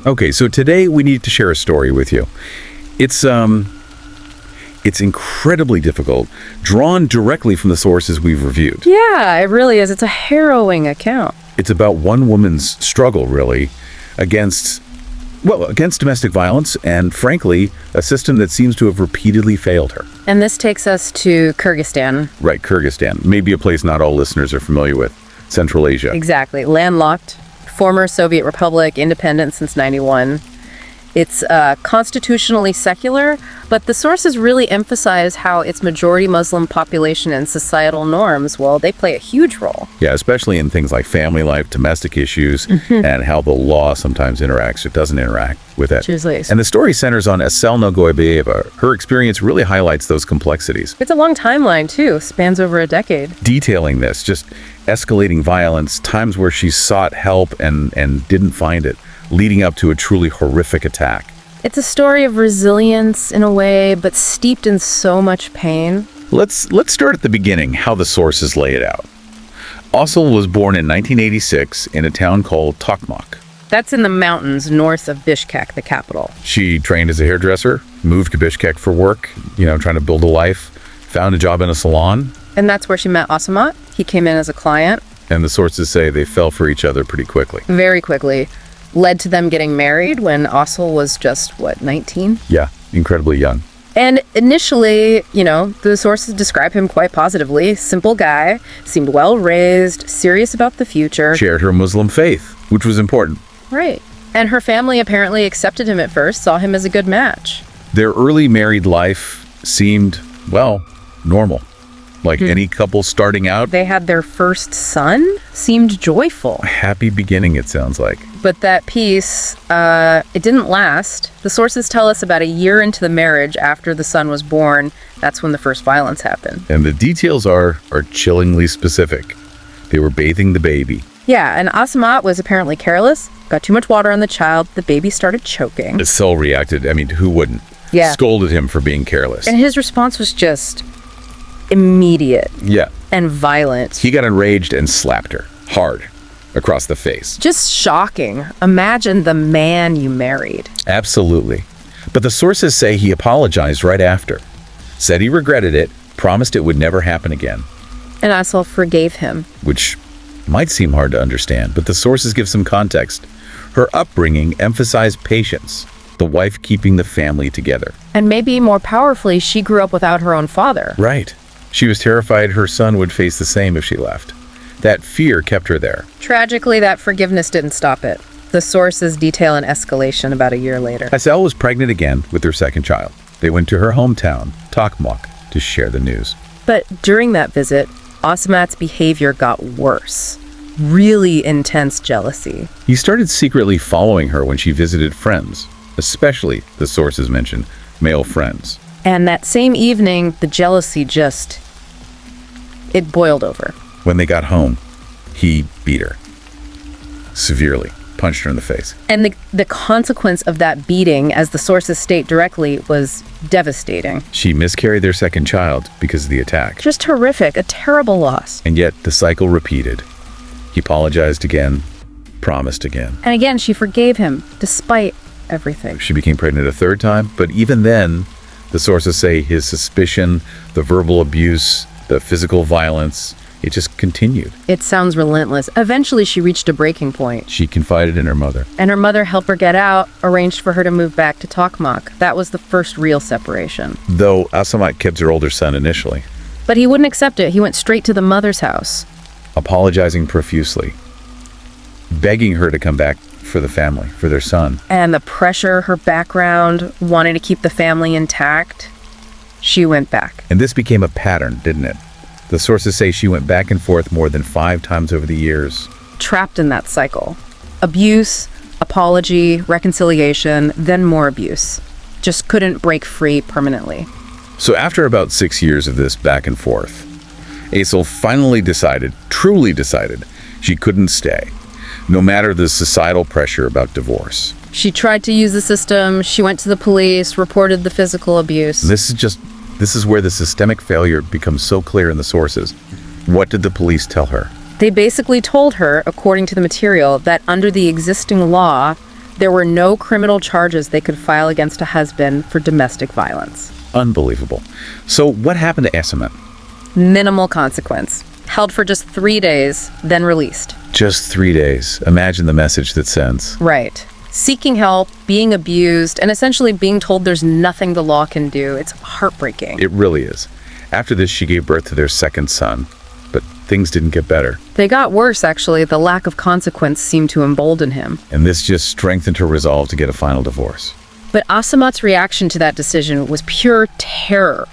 Okay, so today we need to share a story with you. It's it's incredibly difficult, drawn directly from the sources we've reviewed. Yeah, it really is. It's a harrowing account. It's about one woman's struggle, really, against domestic violence and, frankly, a system that seems to have repeatedly failed her. And this takes us to Kyrgyzstan. Right, Kyrgyzstan. Maybe a place not all listeners are familiar with. Central Asia. Exactly. Landlocked, former Soviet republic, independent since 91. It's constitutionally secular, but the sources really emphasize how its majority Muslim population and societal norms, well, they play a huge role. Yeah, especially in things like family life, domestic issues, and how the law sometimes interacts or doesn't interact with it. And the story centers on Azel Nogoibaeva. Her experience really highlights those complexities. It's a long timeline, too. Spans over a decade. Detailing this, just escalating violence, times where she sought help and didn't find it, leading up to a truly horrific attack. It's a story of resilience in a way, but steeped in so much pain. Let's start at the beginning, how the sources lay it out. Azel was born in 1986 in a town called Tokmak. That's in the mountains north of Bishkek, the capital. She trained as a hairdresser, moved to Bishkek for work, trying to build a life, found a job in a salon. And that's where she met Asamat. He came in as a client. And the sources say they fell for each other pretty quickly. Very quickly. Led to them getting married when Azel was just, 19? Yeah, incredibly young. And initially, the sources describe him quite positively. Simple guy, seemed well-raised, serious about the future. Shared her Muslim faith, which was important. Right. And her family apparently accepted him at first, saw him as a good match. Their early married life seemed, normal. Like any couple starting out. They had their first son, seemed joyful. A happy beginning, it sounds like. But that peace, it didn't last. The sources tell us about a year into the marriage, after the son was born, that's when the first violence happened. And the details are chillingly specific. They were bathing the baby. Yeah, and Asamat was apparently careless, got too much water on the child, the baby started choking. Azel reacted, who wouldn't? Yeah. Scolded him for being careless. And his response was just immediate. Yeah. And violent. He got enraged and slapped her hard across the face. Just shocking. Imagine the man you married. Absolutely. But the sources say he apologized right after. Said he regretted it, promised it would never happen again. And Azel forgave him. Which might seem hard to understand, but the sources give some context. Her upbringing emphasized patience, the wife keeping the family together. And maybe more powerfully, she grew up without her own father. Right. She was terrified her son would face the same if she left. That fear kept her there. Tragically, that forgiveness didn't stop it. The sources detail an escalation about a year later. Azel was pregnant again with their second child. They went to her hometown, Tokmak, to share the news. But during that visit, Asamat's behavior got worse. Really intense jealousy. He started secretly following her when she visited friends, especially, the sources mention, male friends. And that same evening, the jealousy it boiled over. When they got home, he beat her severely, punched her in the face. And the consequence of that beating, as the sources state directly, was devastating. She miscarried their second child because of the attack. Just horrific, a terrible loss. And yet the cycle repeated. He apologized again, promised again. And again, she forgave him, despite everything. She became pregnant a third time, but even then, the sources say his suspicion, the verbal abuse, the physical violence, it just continued. It sounds relentless. Eventually, she reached a breaking point. She confided in her mother. And her mother helped her get out, arranged for her to move back to Tokmak. That was the first real separation. Though Asamat kept her older son initially. But he wouldn't accept it. He went straight to the mother's house. Apologizing profusely. Begging her to come back for the family, for their son. And the pressure, her background, wanting to keep the family intact, she went back. And this became a pattern, didn't it? The sources say she went back and forth more than 5 times over the years. Trapped in that cycle. Abuse, apology, reconciliation, then more abuse. Just couldn't break free permanently. So after about 6 years of this back and forth, Azel finally truly decided, she couldn't stay, no matter the societal pressure about divorce. She tried to use the system, she went to the police, reported the physical abuse. This is where the systemic failure becomes so clear in the sources. What did the police tell her? They basically told her, according to the material, that under the existing law, There were no criminal charges they could file against a husband for domestic violence. Unbelievable. So what happened to Asemet? Minimal consequence. Held for just 3 days, then released. Just 3 days. Imagine the message that sends. Right. Seeking help, being abused, and essentially being told there's nothing the law can do. It's heartbreaking. It really is. After this, she gave birth to their second son. But things didn't get better. They got worse, actually. The lack of consequence seemed to embolden him. And this just strengthened her resolve to get a final divorce. But Asemat's reaction to that decision was pure terror.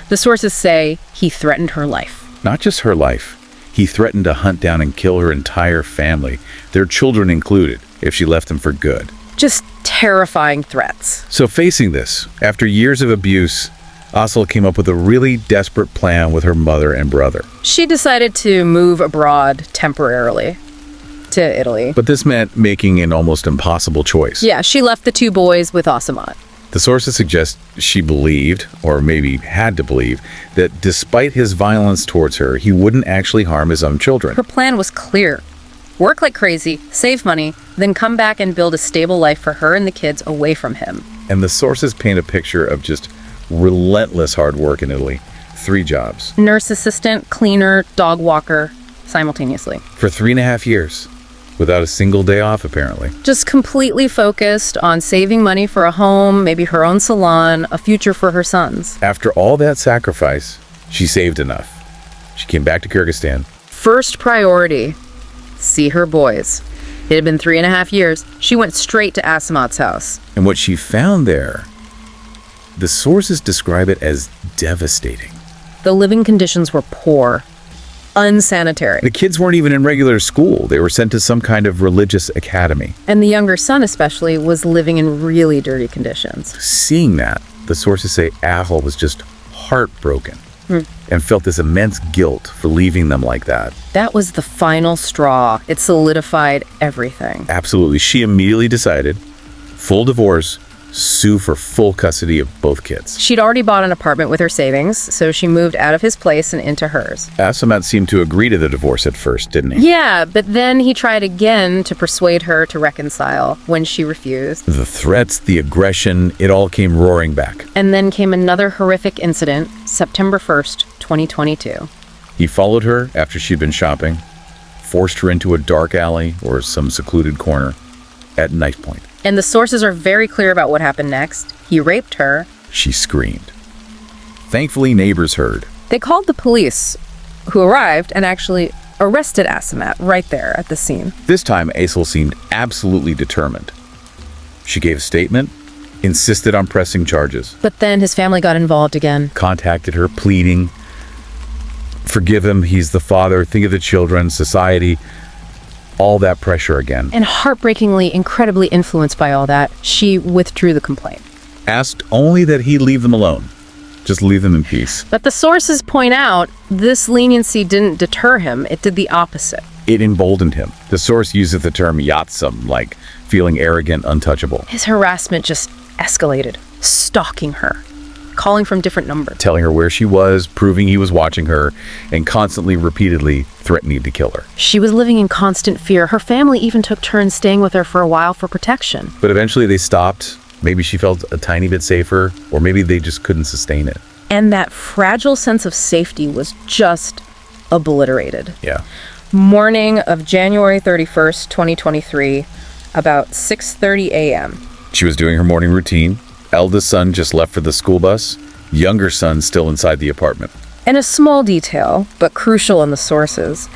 The sources say he threatened her life. Not just her life. He threatened to hunt down and kill her entire family, their children included, if she left them for good. Just terrifying threats. So facing this, after years of abuse, Azel came up with a really desperate plan with her mother and brother. She decided to move abroad temporarily to Italy. But this meant making an almost impossible choice. Yeah, she left the 2 boys with Asemat. The sources suggest she believed, or maybe had to believe, that despite his violence towards her, he wouldn't actually harm his own children. Her plan was clear. Work like crazy, save money, then come back and build a stable life for her and the kids away from him. And the sources paint a picture of just relentless hard work in Italy. 3 jobs. Nurse assistant, cleaner, dog walker, simultaneously. For 3.5 years. Without a single day off, apparently. Just completely focused on saving money for a home, maybe her own salon, a future for her sons. After all that sacrifice, she saved enough. She came back to Kyrgyzstan. First priority, see her boys. It had been 3.5 years. She went straight to Asemat's house. And what she found there, the sources describe it as devastating. The living conditions were poor. Unsanitary. The kids weren't even in regular school. They were sent to some kind of religious academy. And the younger son especially was living in really dirty conditions. Seeing that, the sources say Azel was just heartbroken and felt this immense guilt for leaving them like that. That was the final straw. It solidified everything. Absolutely. She immediately decided, full divorce, sue for full custody of both kids. She'd already bought an apartment with her savings, so she moved out of his place and into hers. Asemet seemed to agree to the divorce at first, didn't he? Yeah, but then he tried again to persuade her to reconcile when she refused. The threats, the aggression, it all came roaring back. And then came another horrific incident, September 1st, 2022. He followed her after she'd been shopping, forced her into a dark alley or some secluded corner at knife point. And the sources are very clear about what happened next. He raped her. She screamed. Thankfully, neighbors heard. They called the police, who arrived and actually arrested Asemat right there at the scene. This time, Azel seemed absolutely determined. She gave a statement, insisted on pressing charges. But then his family got involved again. Contacted her, pleading, forgive him, he's the father, think of the children, society. All that pressure again. And heartbreakingly, incredibly influenced by all that, she withdrew the complaint. Asked only that he leave them alone. Just leave them in peace. But the sources point out this leniency didn't deter him. It did the opposite. It emboldened him. The source uses the term yatsum, like feeling arrogant, untouchable. His harassment just escalated, stalking her, calling from different numbers. Telling her where she was, proving he was watching her, and constantly, repeatedly threatening to kill her. She was living in constant fear. Her family even took turns staying with her for a while for protection. But eventually they stopped. Maybe she felt a tiny bit safer, or maybe they just couldn't sustain it. And that fragile sense of safety was just obliterated. Yeah. Morning of January 31st, 2023, about 6:30 a.m. She was doing her morning routine. Eldest son just left for the school bus. Younger son still inside the apartment. And a small detail, but crucial in the sources.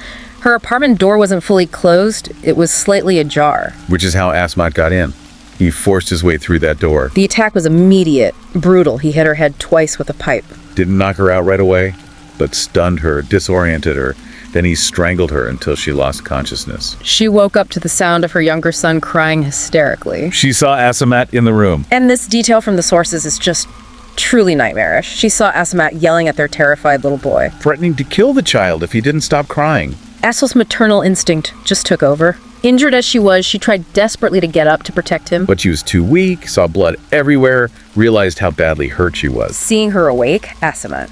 Her apartment door wasn't fully closed. It was slightly ajar. Which is how Asemat got in. He forced his way through that door. The attack was immediate, brutal. He hit her head twice with a pipe. Didn't knock her out right away, but stunned her, disoriented her. Then he strangled her until she lost consciousness. She woke up to the sound of her younger son crying hysterically. She saw Asemat in the room. And this detail from the sources is just truly nightmarish. She saw Asemat yelling at their terrified little boy, threatening to kill the child if he didn't stop crying. Azel's maternal instinct just took over. Injured as she was, she tried desperately to get up to protect him. But she was too weak, saw blood everywhere, realized how badly hurt she was. Seeing her awake, Asemat,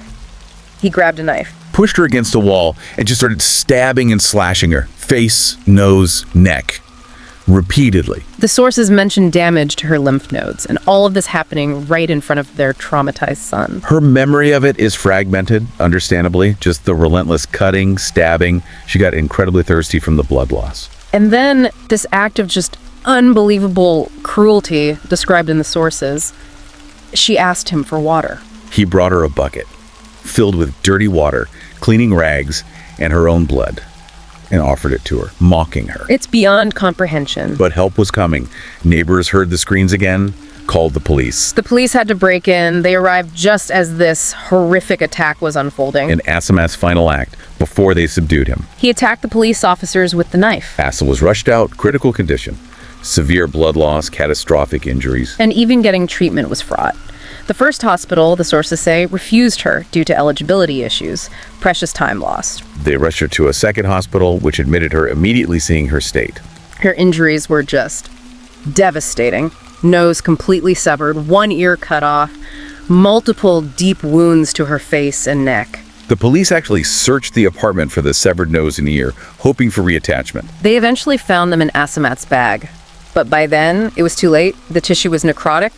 he grabbed a knife, pushed her against a wall, and just started stabbing and slashing her. Face, nose, neck. Repeatedly. The sources mentioned damage to her lymph nodes, and all of this happening right in front of their traumatized son. Her memory of it is fragmented, understandably. Just the relentless cutting, stabbing. She got incredibly thirsty from the blood loss. And then this act of just unbelievable cruelty described in the sources. She asked him for water. He brought her a bucket filled with dirty water, cleaning rags, and her own blood, and offered it to her, mocking her. It's beyond comprehension. But help was coming. Neighbors heard the screams again, called the police. The police had to break in. They arrived just as this horrific attack was unfolding. In Asamat's final act, before they subdued him. He attacked the police officers with the knife. Azel was rushed out, critical condition. Severe blood loss, catastrophic injuries. And even getting treatment was fraught. The first hospital, the sources say, refused her due to eligibility issues. Precious time lost. They rushed her to a second hospital, which admitted her, immediately seeing her state. Her injuries were just devastating. Nose completely severed, one ear cut off, multiple deep wounds to her face and neck. The police actually searched the apartment for the severed nose and ear, hoping for reattachment. They eventually found them in Asamat's bag. But by then, it was too late. The tissue was necrotic,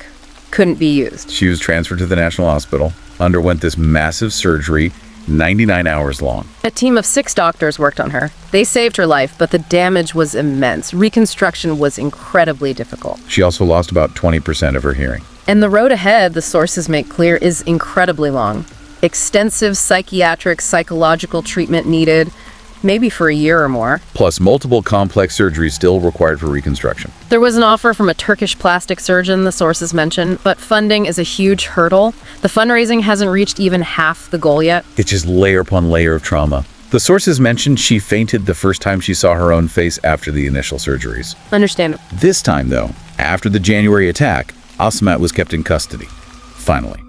couldn't be used. She was transferred to the National Hospital, underwent this massive surgery, 99 hours long. A team of 6 doctors worked on her. They saved her life, but the damage was immense. Reconstruction was incredibly difficult. She also lost about 20% of her hearing. And the road ahead, the sources make clear, is incredibly long. Extensive psychiatric, psychological treatment needed, maybe for a year or more. Plus multiple complex surgeries still required for reconstruction. There was an offer from a Turkish plastic surgeon, the sources mentioned, but funding is a huge hurdle. The fundraising hasn't reached even half the goal yet. It's just layer upon layer of trauma. The sources mentioned she fainted the first time she saw her own face after the initial surgeries. Understandable. This time, though, after the January attack, Asamat was kept in custody. Finally.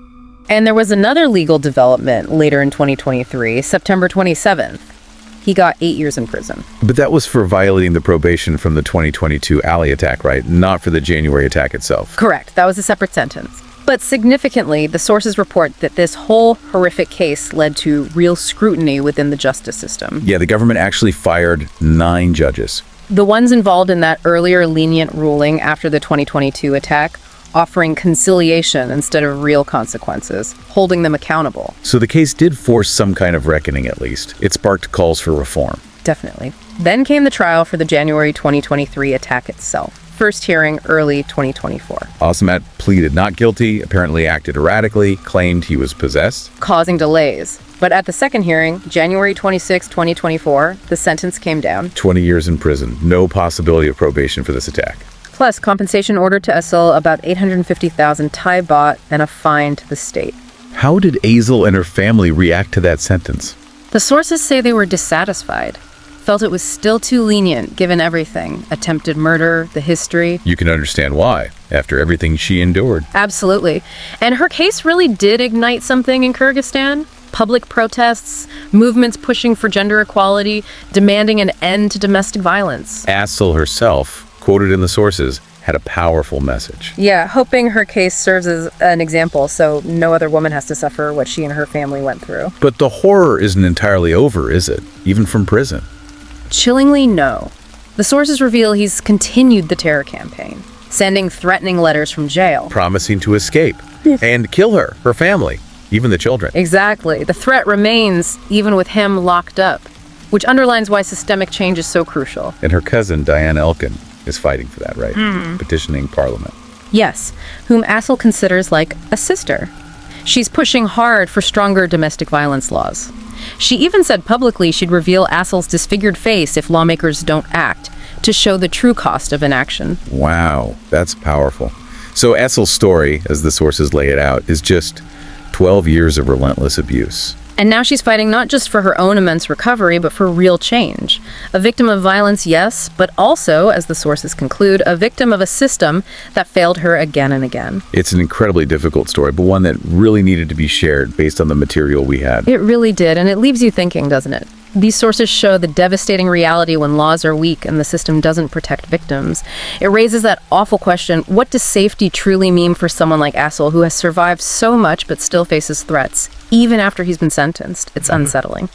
And there was another legal development later in 2023, September 27th. He got 8 years in prison. But that was for violating the probation from the 2022 alley attack, right? Not for the January attack itself. Correct. That was a separate sentence. But significantly, the sources report that this whole horrific case led to real scrutiny within the justice system. Yeah, the government actually fired 9 judges. The ones involved in that earlier lenient ruling after the 2022 attack, offering conciliation instead of real consequences, holding them accountable. So the case did force some kind of reckoning, at least. It sparked calls for reform. Definitely. Then came the trial for the January 2023 attack itself. First hearing early 2024. Asamat pleaded not guilty, apparently acted erratically, claimed he was possessed, causing delays. But at the second hearing, January 26, 2024, the sentence came down. 20 years in prison. No possibility of probation for this attack. Plus, compensation ordered to Azel, about 850,000 Thai baht, and a fine to the state. How did Azel and her family react to that sentence? The sources say they were dissatisfied, felt it was still too lenient given everything, attempted murder, the history. You can understand why, after everything she endured. Absolutely. And her case really did ignite something in Kyrgyzstan. Public protests, movements pushing for gender equality, demanding an end to domestic violence. Azel herself, quoted in the sources, had a powerful message. Yeah, hoping her case serves as an example so no other woman has to suffer what she and her family went through. But the horror isn't entirely over, is it? Even from prison. Chillingly, no. The sources reveal he's continued the terror campaign, sending threatening letters from jail. Promising to escape and kill her family, even the children. Exactly. The threat remains even with him locked up, which underlines why systemic change is so crucial. And her cousin, Diane Elkin, is fighting for that, right? Petitioning Parliament. Yes, whom Azel considers like a sister. She's pushing hard for stronger domestic violence laws. She even said publicly she'd reveal Azel's disfigured face if lawmakers don't act, to show the true cost of inaction. Wow, that's powerful. So Azel's story, as the sources lay it out, is just 12 years of relentless abuse. And now she's fighting not just for her own immense recovery, but for real change. A victim of violence, yes, but also, as the sources conclude, a victim of a system that failed her again and again. It's an incredibly difficult story, but one that really needed to be shared based on the material we had. It really did, and it leaves you thinking, doesn't it? These sources show the devastating reality when laws are weak and the system doesn't protect victims. It raises that awful question, what does safety truly mean for someone like Azel, who has survived so much but still faces threats, even after he's been sentenced? It's unsettling.